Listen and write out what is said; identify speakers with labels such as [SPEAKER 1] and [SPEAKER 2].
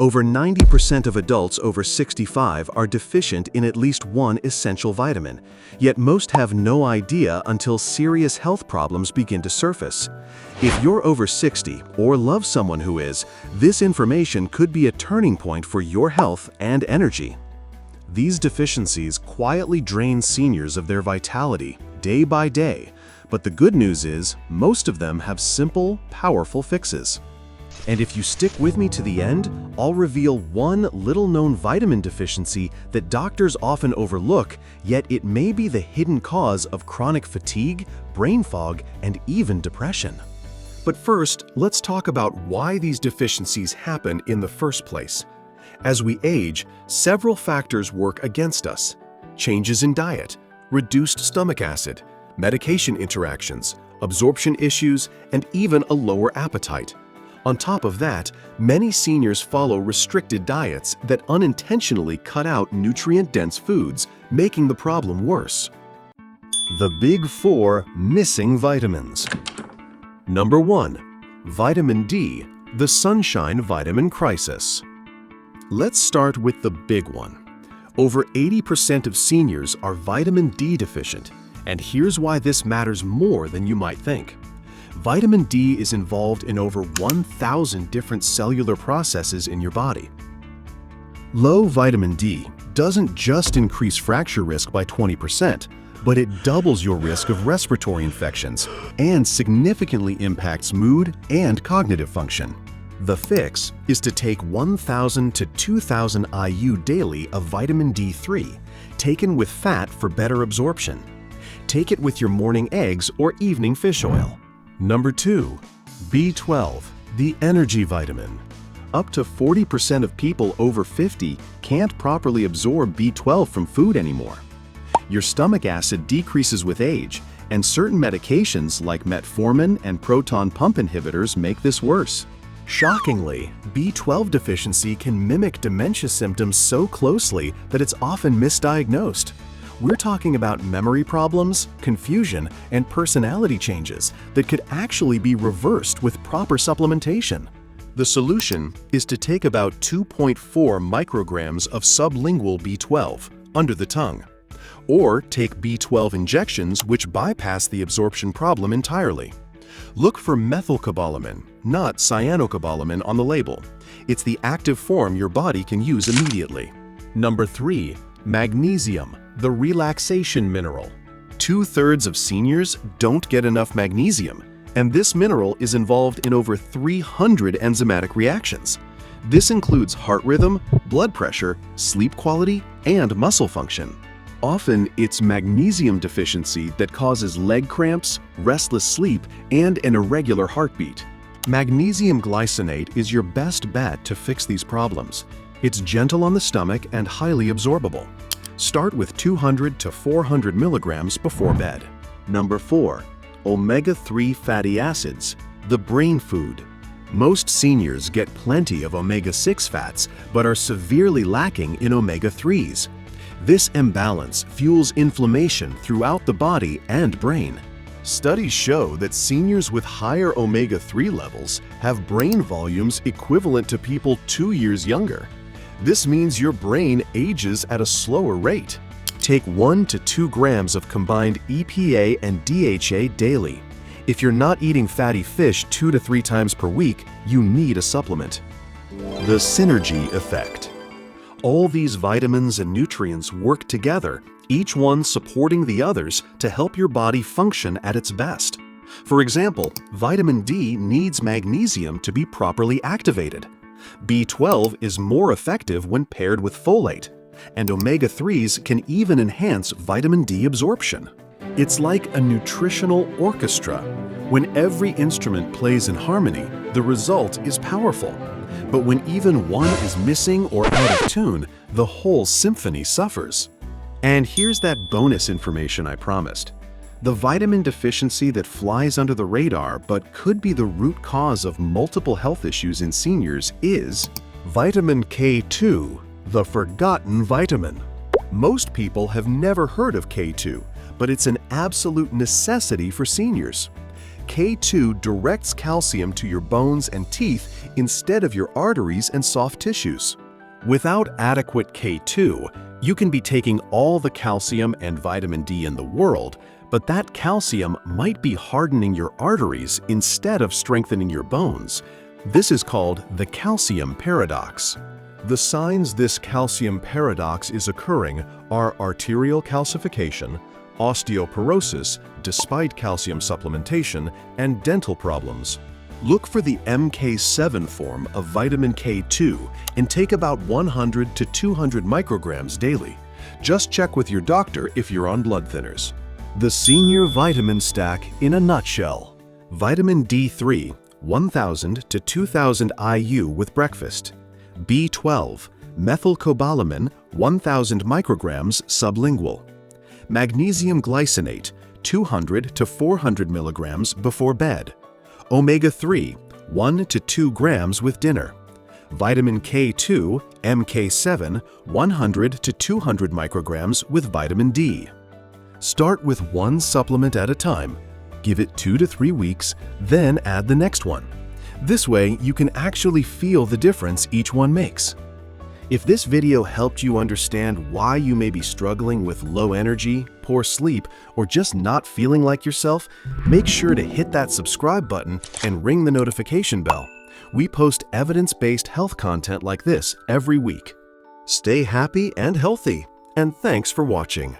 [SPEAKER 1] Over 90% of adults over 65 are deficient in at least one essential vitamin, yet most have no idea until serious health problems begin to surface. If you're over 60 or love someone who is, this information could be a turning point for your health and energy. These deficiencies quietly drain seniors of their vitality day by day, but the good news is most of them have simple, powerful fixes. And if you stick with me to the end, I'll reveal one little-known vitamin deficiency that doctors often overlook, yet it may be the hidden cause of chronic fatigue, brain fog, and even depression. But first, let's talk about why these deficiencies happen in the first place. As we age, several factors work against us. Changes in diet, reduced stomach acid, medication interactions, absorption issues, and even a lower appetite. On top of that, many seniors follow restricted diets that unintentionally cut out nutrient-dense foods, making the problem worse. The Big Four Missing Vitamins. Number 1. Vitamin D, the Sunshine Vitamin Crisis. Let's start with the big one. Over 80% of seniors are vitamin D deficient, and here's why this matters more than you might think. Vitamin D is involved in over 1,000 different cellular processes in your body. Low vitamin D doesn't just increase fracture risk by 20%, but it doubles your risk of respiratory infections and significantly impacts mood and cognitive function. The fix is to take 1,000 to 2,000 IU daily of vitamin D3, taken with fat for better absorption. Take it with your morning eggs or evening fish oil. Number 2. B12, the energy vitamin. Up to 40% of people over 50 can't properly absorb B12 from food anymore. Your stomach acid decreases with age, and certain medications like metformin and proton pump inhibitors make this worse. Shockingly, B12 deficiency can mimic dementia symptoms so closely that it's often misdiagnosed. We're talking about memory problems, confusion, and personality changes that could actually be reversed with proper supplementation. The solution is to take about 2.4 micrograms of sublingual B12 under the tongue, or take B12 injections which bypass the absorption problem entirely. Look for methylcobalamin, not cyanocobalamin on the label. It's the active form your body can use immediately. Number 3. Magnesium, the relaxation mineral. 2/3 of seniors don't get enough magnesium, and this mineral is involved in over 300 enzymatic reactions. This includes heart rhythm, blood pressure, sleep quality, and muscle function. Often, it's magnesium deficiency that causes leg cramps, restless sleep, and an irregular heartbeat. Magnesium glycinate is your best bet to fix these problems. It's gentle on the stomach and highly absorbable. Start with 200 to 400 milligrams before bed. Number 4. Omega-3 fatty acids, the brain food. Most seniors get plenty of omega-6 fats, but are severely lacking in omega-3s. This imbalance fuels inflammation throughout the body and brain. Studies show that seniors with higher omega-3 levels have brain volumes equivalent to people 2 years younger. This means your brain ages at a slower rate. Take 1 to 2 grams of combined EPA and DHA daily. If you're not eating fatty fish 2 to 3 times per week, you need a supplement. The synergy effect. All these vitamins and nutrients work together, each one supporting the others to help your body function at its best. For example, vitamin D needs magnesium to be properly activated. B12 is more effective when paired with folate, and omega-3s can even enhance vitamin D absorption. It's like a nutritional orchestra. When every instrument plays in harmony, the result is powerful. But when even one is missing or out of tune, the whole symphony suffers. And here's that bonus information I promised. The vitamin deficiency that flies under the radar but could be the root cause of multiple health issues in seniors is vitamin K2, the forgotten vitamin. Most people have never heard of K2, but it's an absolute necessity for seniors. K2 directs calcium to your bones and teeth instead of your arteries and soft tissues. Without adequate K2, you can be taking all the calcium and vitamin D in the world, but that calcium might be hardening your arteries instead of strengthening your bones. This is called the calcium paradox. The signs this calcium paradox is occurring are arterial calcification, osteoporosis despite calcium supplementation, and dental problems. Look for the MK7 form of vitamin K2 and take about 100 to 200 micrograms daily. Just check with your doctor if you're on blood thinners. The senior vitamin stack in a nutshell. Vitamin D3, 1000 to 2000 IU with breakfast. B12, methylcobalamin, 1000 micrograms sublingual. Magnesium glycinate, 200 to 400 milligrams before bed. Omega-3, 1 to 2 grams with dinner. Vitamin K2, MK7, 100 to 200 micrograms with vitamin D. Start with one supplement at a time. Give it 2 to 3 weeks, then add the next one. This way, you can actually feel the difference each one makes. If this video helped you understand why you may be struggling with low energy, poor sleep, or just not feeling like yourself, make sure to hit that subscribe button and ring the notification bell. We post evidence-based health content like this every week. Stay happy and healthy, and thanks for watching.